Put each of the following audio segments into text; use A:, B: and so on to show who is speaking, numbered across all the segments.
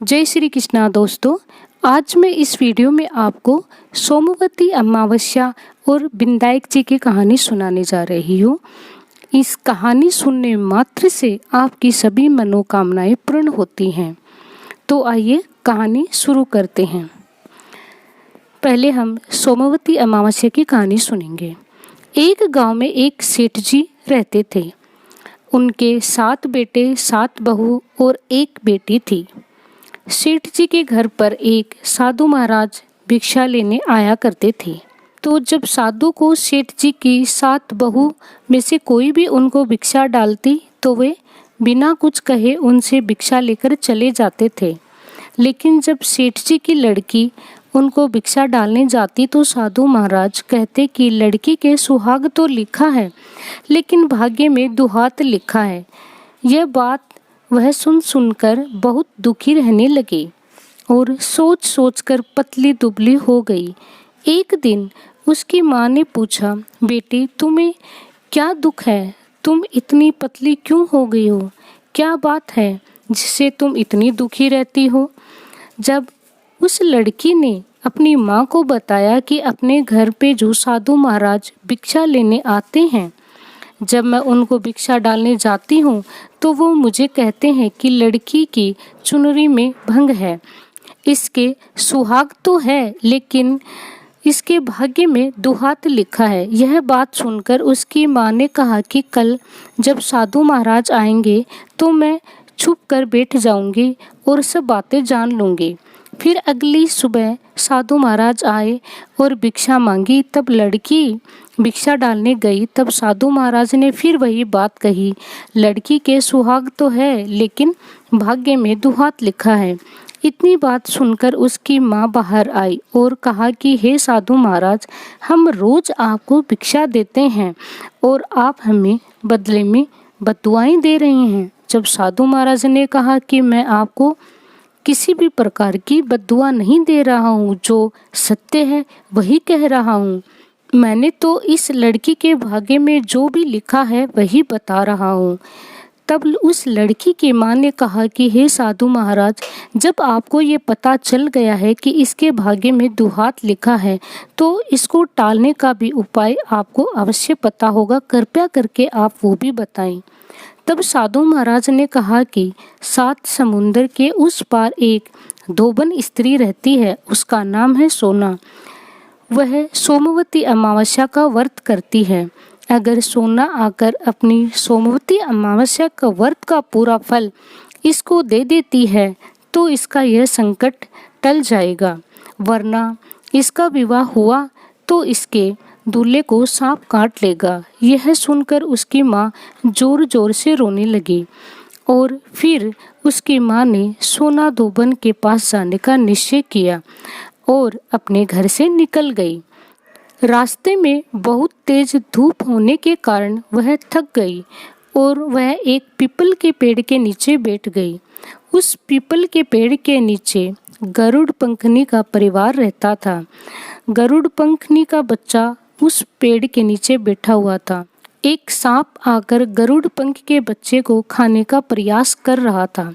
A: जय श्री कृष्णा दोस्तों। आज मैं इस वीडियो में आपको सोमवती अमावस्या और विनायक जी की कहानी सुनाने जा रही हूँ। इस कहानी सुनने मात्र से आपकी सभी मनोकामनाएं पूर्ण होती हैं। तो आइए कहानी शुरू करते हैं। पहले हम सोमवती अमावस्या की कहानी सुनेंगे। एक गांव में एक सेठ जी रहते थे। उनके 7 बेटे, 7 बहू और एक बेटी थी। सेठ जी के घर पर एक साधु महाराज भिक्षा लेने आया करते थे। तो जब साधु को सेठ जी की 7 बहू में से कोई भी उनको भिक्षा डालती तो वे बिना कुछ कहे उनसे भिक्षा लेकर चले जाते थे। लेकिन जब सेठ जी की लड़की उनको भिक्षा डालने जाती तो साधु महाराज कहते कि लड़की के सुहाग तो लिखा है, लेकिन भाग्य में दुहात लिखा है। यह बात वह सुनकर बहुत दुखी रहने लगी और सोच सोचकर पतली दुबली हो गई। एक दिन उसकी माँ ने पूछा, बेटी तुम्हें क्या दुख है? तुम इतनी पतली क्यों हो गई हो? क्या बात है जिससे तुम इतनी दुखी रहती हो? जब उस लड़की ने अपनी माँ को बताया कि अपने घर पे जो साधु महाराज भिक्षा लेने आते हैं, जब मैं उनको भिक्षा डालने जाती हूँ तो वो मुझे कहते हैं कि लड़की की चुनरी में भंग है, इसके सुहाग तो है लेकिन इसके भाग्य में दुहात लिखा है। यह बात सुनकर उसकी माँ ने कहा कि कल जब साधु महाराज आएंगे तो मैं छुप कर बैठ जाऊंगी और सब बातें जान लूंगी। फिर अगली सुबह साधु महाराज आए और भिक्षा मांगी। तब लड़की भिक्षा डालने गई। तब साधु महाराज ने फिर वही बात कही, लड़की के सुहाग तो है लेकिन भाग्य में दुहात लिखा है। इतनी बात सुनकर उसकी माँ बाहर आई और कहा कि हे साधु महाराज, हम रोज आपको भिक्षा देते हैं और आप हमें बदले में बददुआएं दे रहे हैं। जब साधु महाराज ने कहा कि मैं आपको किसी भी प्रकार की बद्दुआ नहीं दे रहा हूँ, जो सत्य है वही कह रहा हूँ। मैंने तो इस लड़की के भाग्य में जो भी लिखा है वही बता रहा हूँ। तब उस लड़की की माँ ने कहा कि हे साधु महाराज, जब आपको ये पता चल गया है कि इसके भाग्य में दुहात लिखा है तो इसको टालने का भी उपाय आपको अवश्य पता होगा, कृपया करके आप वो भी बताएं। तब साधु महाराज ने कहा कि 7 समुंदर के उस पार एक धोबन स्त्री रहती है, उसका नाम है सोना। वह सोमवती अमावस्या का व्रत करती है। अगर सोना आकर अपनी सोमवती अमावस्या का व्रत का पूरा फल इसको दे देती है तो इसका यह संकट टल जाएगा, वरना इसका विवाह हुआ तो इसके दूल्हे को सांप काट लेगा। यह सुनकर उसकी माँ जोर जोर से रोने लगी और फिर उसकी माँ ने सोना धोबन के पास जाने का निश्चय किया और अपने घर से निकल गई। रास्ते में बहुत तेज धूप होने के कारण वह थक गई और वह एक पीपल के पेड़ के नीचे बैठ गई। उस पीपल के पेड़ के नीचे गरुड़ पंखनी का परिवार रहता था। गरुड़ पंखनी का बच्चा उस पेड़ के नीचे बैठा हुआ था। एक सांप आकर गरुड़ पंख के बच्चे को खाने का प्रयास कर रहा था।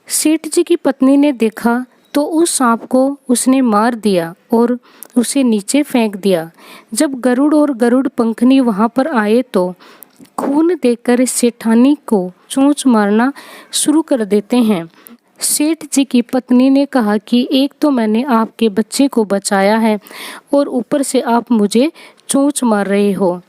A: सेठ जी की पत्नी ने देखा तो उस सांप को उसने मार दिया और उसे नीचे फेंक दिया। जब गरुड़ और गरुड़ पंखनी वहां पर आए तो खून देकर सेठानी को चोंच मारना शुरू कर देते हैं। सेठ जी की पत्नी ने कहा कि एक तो मैंने आपके बच्चे को बचाया है और ऊपर से आप मुझे चोंच मार रहे हो।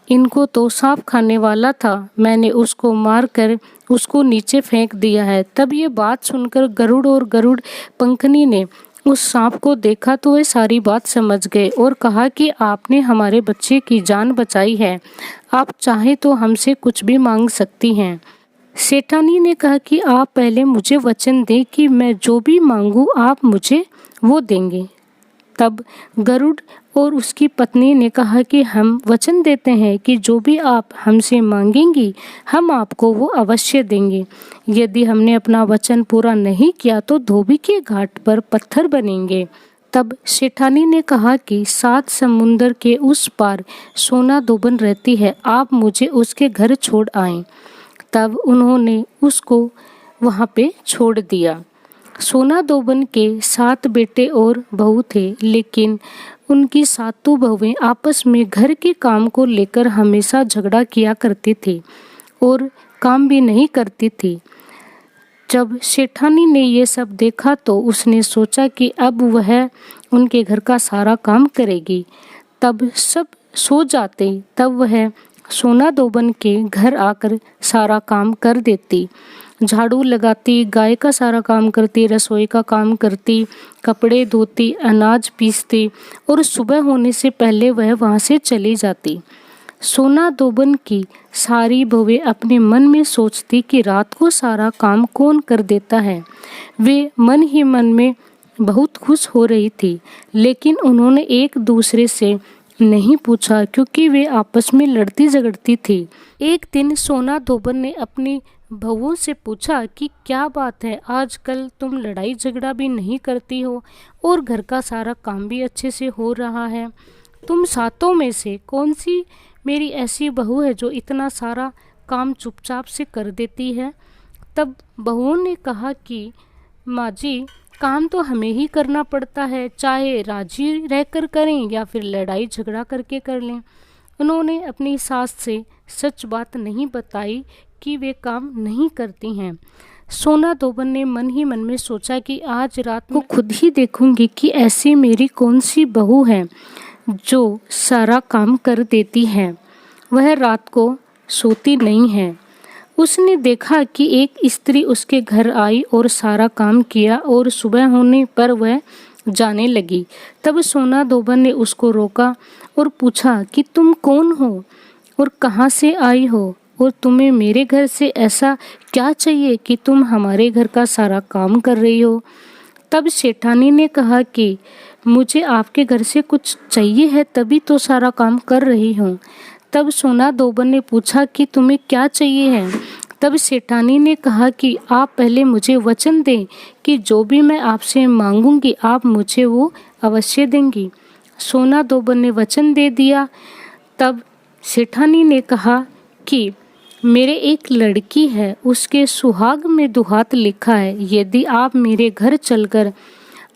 A: इनको तो सांप खाने वाला था, मैंने उसको मारकर उसको नीचे फेंक दिया है। तब ये बात सुनकर गरुड़ और गरुड़ पंखनी ने उस सांप को देखा तो वे सारी बात समझ गए और कहा कि आपने हमारे बच्चे की जान बचाई है, आप चाहे तो हमसे कुछ भी मांग सकती हैं। सेठानी ने कहा कि आप पहले मुझे वचन दें कि मैं जो भी मांगूं आप मुझे वो देंगे। तब गरुड़ और उसकी पत्नी ने कहा कि हम वचन देते हैं कि जो भी आप हमसे मांगेंगी हम आपको वो अवश्य देंगे। यदि हमने अपना वचन पूरा नहीं किया तो धोबी के घाट पर पत्थर बनेंगे। तब सेठानी ने कहा कि 7 समुंदर के उस पार सोना धोबन रहती है, आप मुझे उसके घर छोड़ आएं। तब उन्होंने उसको वहाँ पे छोड़ दिया। सोना दोबन के 7 बेटे और बहू थे, लेकिन उनकी सातों बहुएं आपस में घर के काम को लेकर हमेशा झगड़ा किया करती थी और काम भी नहीं करती थी। जब सेठानी ने ये सब देखा तो उसने सोचा कि अब वह उनके घर का सारा काम करेगी। तब सब सो जाते तब वह सोना दोबन के घर आकर सारा काम कर देती, झाड़ू लगाती, गाय का सारा काम करती, रसोई का काम करती, कपड़े धोती, अनाज पीसती और सुबह होने से पहले वह वहाँ से चली जाती। सोना दोबन की सारी बहुएं अपने मन में सोचती कि रात को सारा काम कौन कर देता है। वे मन ही मन में बहुत खुश हो रही थी, लेकिन उन्होंने एक दूसरे से नहीं पूछा क्योंकि वे आपस में लड़ती झगड़ती थी। एक दिन सोना दोबन ने अपनी बहुओं से पूछा कि क्या बात है, आजकल तुम लड़ाई झगड़ा भी नहीं करती हो और घर का सारा काम भी अच्छे से हो रहा है। तुम सातों में से कौन सी मेरी ऐसी बहू है जो इतना सारा काम चुपचाप से कर देती है? तब बहुओं ने कहा कि माँ जी, काम तो हमें ही करना पड़ता है, चाहे राजी रहकर करें या फिर लड़ाई झगड़ा करके कर लें। उन्होंने अपनी सास से सच बात नहीं बताई कि वे काम नहीं करती हैं। सोना दोबन ने मन ही मन में सोचा कि आज रात को खुद ही देखूंगी कि ऐसी मेरी कौन सी बहू है जो सारा काम कर देती है। वह रात को सोती नहीं है। उसने देखा कि एक स्त्री उसके घर आई और सारा काम किया और सुबह होने पर वह जाने लगी। तब सोना दोबन ने उसको रोका और पूछा कि तुम कौन हो और कहाँ से आई हो और तुम्हें मेरे घर से ऐसा क्या चाहिए कि तुम हमारे घर का सारा काम कर रही हो? तब सेठानी ने कहा कि मुझे आपके घर से कुछ चाहिए है, तभी तो सारा काम कर रही हूँ। तब सोना दोबन ने पूछा कि तुम्हें क्या चाहिए है? तब सेठानी ने कहा कि आप पहले मुझे वचन दें कि जो भी मैं आपसे मांगूंगी आप मुझे वो अवश्य देंगी। सोना दोबन ने वचन दे दिया। तब सेठानी ने कहा कि मेरे एक लड़की है, उसके सुहाग में दुहात लिखा है, यदि आप मेरे घर चलकर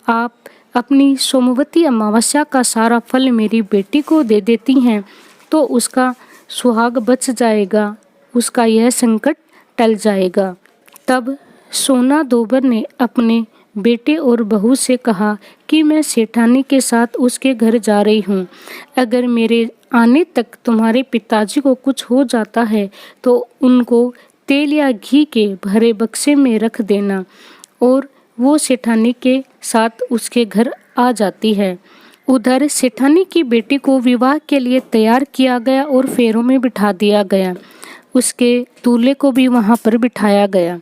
A: आप अपनी सोमवती अमावस्या का सारा फल मेरी बेटी को दे देती हैं तो उसका सुहाग बच जाएगा, उसका यह संकट टल जाएगा। तब सोना दोबन ने अपने बेटे और बहू से कहा कि मैं सेठानी के साथ उसके घर जा रही हूँ। अगर मेरे आने तक तुम्हारे पिताजी को कुछ हो जाता है तो उनको तेल या घी के भरे बक्से में रख देना। और वो सेठानी के साथ उसके घर आ जाती है। उधर सेठानी की बेटी को विवाह के लिए तैयार किया गया और फेरों में बिठा दिया गया। उसके दूल्हे को भी वहाँ पर बिठाया गया।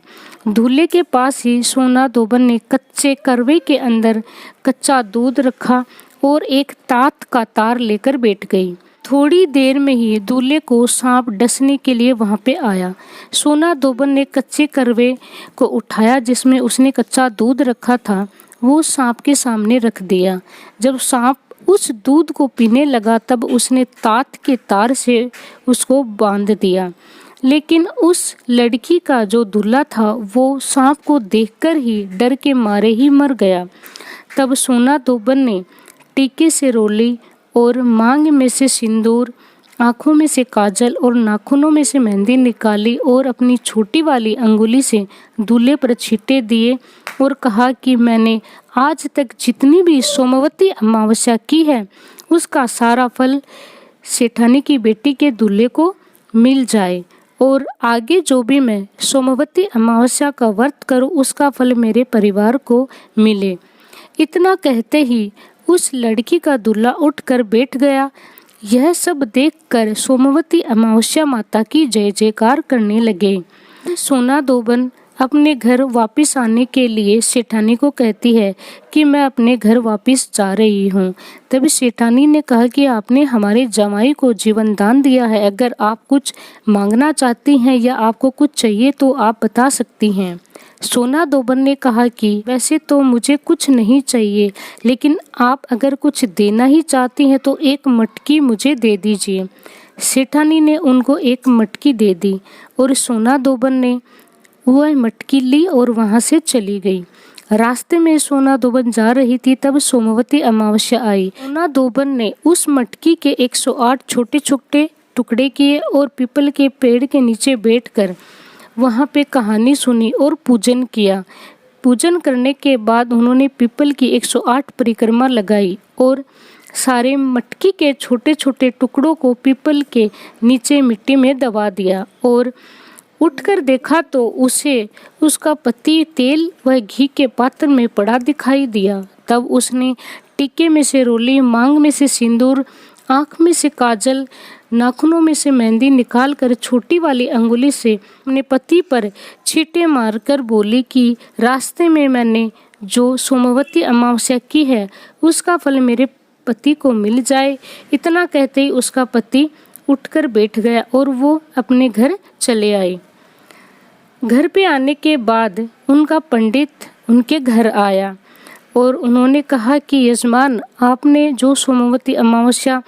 A: दूल्हे के पास ही सोना दोबन ने कच्चे करवे के अंदर कच्चा दूध रखा और एक तात का तार लेकर बैठ गई। थोड़ी देर में ही दूल्हे को सांप डसने के लिए वहाँ पे आया। सोना दोबन ने कच्चे करवे को उठाया जिसमें उसने कच्चा दूध रखा था, वो सांप के सामने रख दिया। जब सांप उस दूध को पीने लगा तब उसने तात के तार से उसको बांध दिया। लेकिन उस लड़की का जो दूल्हा था वो सांप को देखकर ही डर के मारे ही मर गया। तब सोना दोबन ने टीके से रोली और मांग में से सिंदूर, आँखों में से काजल और नाखूनों में से मेहंदी निकाली और अपनी छोटी वाली अंगुली से दूल्हे पर छींटे दिए और कहा कि मैंने आज तक जितनी भी सोमवती अमावस्या की है उसका सारा फल सेठानी की बेटी के दूल्हे को मिल जाए और आगे जो भी मैं सोमवती अमावस्या का व्रत करूं उसका फल मेरे परिवार को मिले। इतना कहते ही उस लड़की का दूल्हा उठकर बैठ गया। यह सब देखकर सोमवती अमावस्या माता की जय जयकार करने लगे। सोना दोबन अपने घर वापस आने के लिए सेठानी को कहती है कि मैं अपने घर वापस जा रही हूँ। तभी सेठानी ने कहा कि आपने हमारे जमाई को जीवन दान दिया है, अगर आप कुछ मांगना चाहती हैं या आपको कुछ चाहिए तो आप बता सकती हैं। सोना दोबन ने कहा कि वैसे तो मुझे कुछ नहीं चाहिए, लेकिन आप अगर कुछ देना ही चाहती हैं तो एक मटकी मुझे दे दीजिए। सेठानी ने उनको एक मटकी दे दी और सोना दोबन ने वह मटकी ली और वहाँ से चली गई। रास्ते में सोना दोबन जा रही थी, तब सोमवती अमावस्या आई। सोना दोबन ने उस मटकी के 108 छोटे छोटे टुकड़े किए और पीपल के पेड़ के नीचे बैठकर वहाँ पे कहानी सुनी और पूजन किया। पूजन करने के बाद उन्होंने पीपल की 108 परिक्रमा लगाई और सारे मटकी के छोटे छोटे टुकड़ों को पीपल के नीचे मिट्टी में दबा दिया और उठकर देखा तो उसे उसका पति तेल व घी के पात्र में पड़ा दिखाई दिया। तब उसने टीके में से रोली, मांग में से सिंदूर, आँख में से काजल, नाखूनों में से मेहंदी निकालकर छोटी वाली अंगुली से अपने पति पर छींटे मारकर बोली कि रास्ते में मैंने जो सोमवती अमावस्या की है उसका फल मेरे पति को मिल जाए। इतना कहते ही उसका पति उठकर बैठ गया और वो अपने घर चले आए। घर पे आने के बाद उनका पंडित उनके घर आया और उन्होंने कहा कि यजमान, आपने जो सोमवती अमावस्या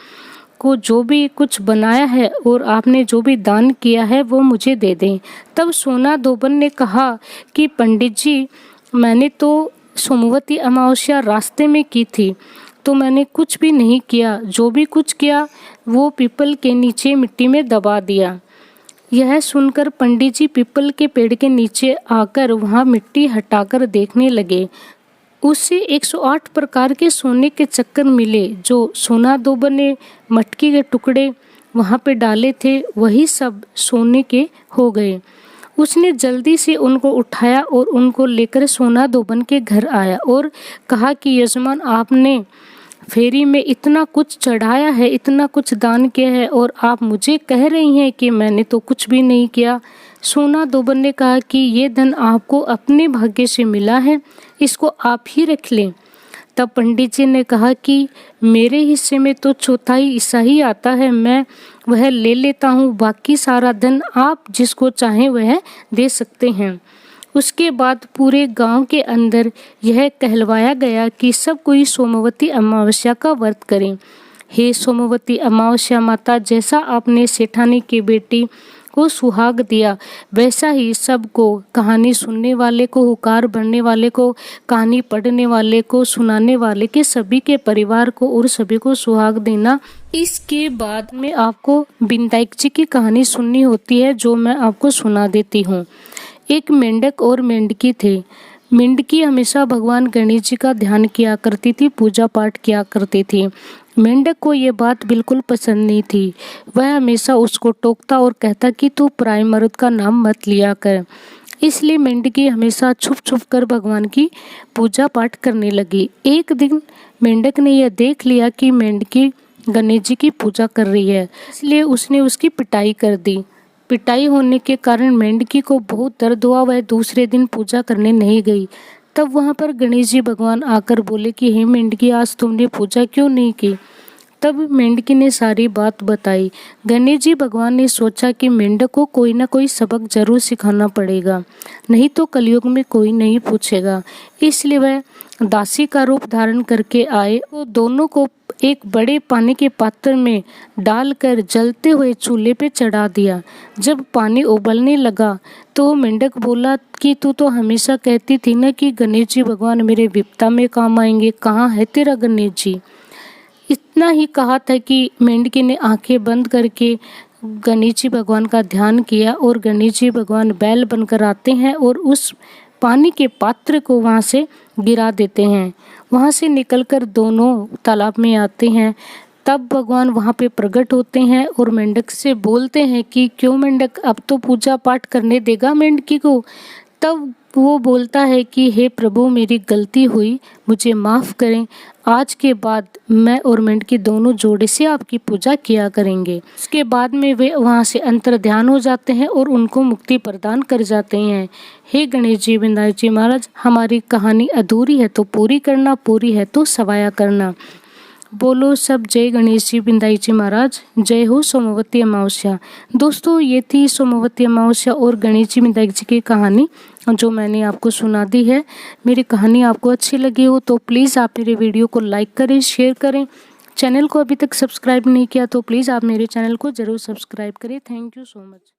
A: को जो भी कुछ बनाया है और आपने जो भी दान किया है वो मुझे दे दें। तब सोना दोबन ने कहा कि पंडित जी, मैंने तो सोमवती अमावस्या रास्ते में की थी, तो मैंने कुछ भी नहीं किया। जो भी कुछ किया वो पीपल के नीचे मिट्टी में दबा दिया। यह सुनकर पंडित जी पीपल के पेड़ के नीचे आकर वहाँ मिट्टी हटाकर देखने लगे। उससे 108 प्रकार के सोने के चक्कर मिले। जो सोना दोबन ने मटकी के टुकड़े वहाँ पे डाले थे वही सब सोने के हो गए। उसने जल्दी से उनको उठाया और उनको लेकर सोना दोबन के घर आया और कहा कि यजमान, आपने फेरी में इतना कुछ चढ़ाया है, इतना कुछ दान किया है और आप मुझे कह रही हैं कि मैंने तो कुछ भी नहीं किया। सोना दोबन ने कहा कि ये धन आपको अपने भाग्य से मिला है, इसको आप ही रख लें। तब पंडित जी ने कहा कि मेरे हिस्से में तो चौथाई हिस्सा ही आता है, मैं वह ले लेता हूँ, बाकी सारा धन आप जिसको चाहें वह दे सकते हैं। उसके बाद पूरे गांव के अंदर यह कहलवाया गया कि सब कोई सोमवती अमावस्या का व्रत करें। हे सोमवती अमावस्या माता, जैसा आपने सेठानी की बेटी को सुहाग दिया, वैसा ही सबको, कहानी सुनने वाले को, हुकार भरने वाले को, कहानी पढ़ने वाले को, सुनाने वाले के सभी के परिवार को और सभी को सुहाग देना। इसके बाद में आपको बिंदाई जी की कहानी सुननी होती है, जो मैं आपको सुना देती हूँ। एक मेंढक और मेंढकी थे। मेंढकी हमेशा भगवान गणेश जी का ध्यान किया करती थी, पूजा पाठ किया करती थी। मेंढक को ये बात बिल्कुल पसंद नहीं थी। वह हमेशा उसको टोकता और कहता कि तू पराये मर्द का नाम मत लिया कर। इसलिए मेंढकी हमेशा छुप छुप कर भगवान की पूजा पाठ करने लगी। एक दिन मेंढक ने यह देख लिया कि मेंढकी गणेश जी की पूजा कर रही है, इसलिए उसने उसकी पिटाई कर दी। पिटाई होने के कारण मेंढकी को बहुत दर्द हुआ। वह दूसरे दिन पूजा करने नहीं गई। तब वहाँ पर गणेश जी भगवान आकर बोले कि हे मेंढकी, आज तुमने पूजा क्यों नहीं की? तब मेंढकी ने सारी बात बताई। गणेश जी भगवान ने सोचा कि मेंढक को कोई ना कोई सबक जरूर सिखाना पड़ेगा, नहीं तो कलयुग में कोई नहीं पूछेगा। इसलिए वह दासी का रूप धारण करके आए और दोनों को एक बड़े पानी के पात्र में डालकर जलते हुए चूल्हे पे चढ़ा दिया। जब पानी उबलने लगा तो मेंढक बोला कि तू तो हमेशा कहती थी ना कि गणेश जी भगवान मेरे विपदा में काम आएंगे, कहाँ है तेरा गणेश जी? इतना ही कहा था कि मेंढकी ने आंखें बंद करके गणेश जी भगवान का ध्यान किया और गणेश जी भगवान बैल बनकर आते हैं और उस पानी के पात्र को वहाँ से गिरा देते हैं। वहाँ से निकलकर दोनों तालाब में आते हैं। तब भगवान वहाँ पे प्रकट होते हैं और मेंढक से बोलते हैं कि क्यों मेंढक, अब तो पूजा पाठ करने देगा मेंढकी को? तब वो बोलता है कि हे प्रभु, मेरी गलती हुई, मुझे माफ़ करें। आज के बाद मैं और मेंढकी दोनों जोड़े से आपकी पूजा किया करेंगे। उसके बाद में वे वहाँ से अंतर ध्यान हो जाते हैं और उनको मुक्ति प्रदान कर जाते हैं। हे गणेश जी, बिंदाई जी महाराज, हमारी कहानी अधूरी है तो पूरी करना, पूरी है तो सवाया करना। बोलो सब जय गणेश जी, बिंदाई जी महाराज, जय हो सोमवती अमावस्या। दोस्तों, ये थी सोमवती अमावस्या और गणेश जी बिंदाई जी की कहानी जो मैंने आपको सुना दी है। मेरी कहानी आपको अच्छी लगी हो तो प्लीज़ आप मेरे वीडियो को लाइक करें, शेयर करें। चैनल को अभी तक सब्सक्राइब नहीं किया तो प्लीज़ आप मेरे चैनल को ज़रूर सब्सक्राइब करें। Thank you so much.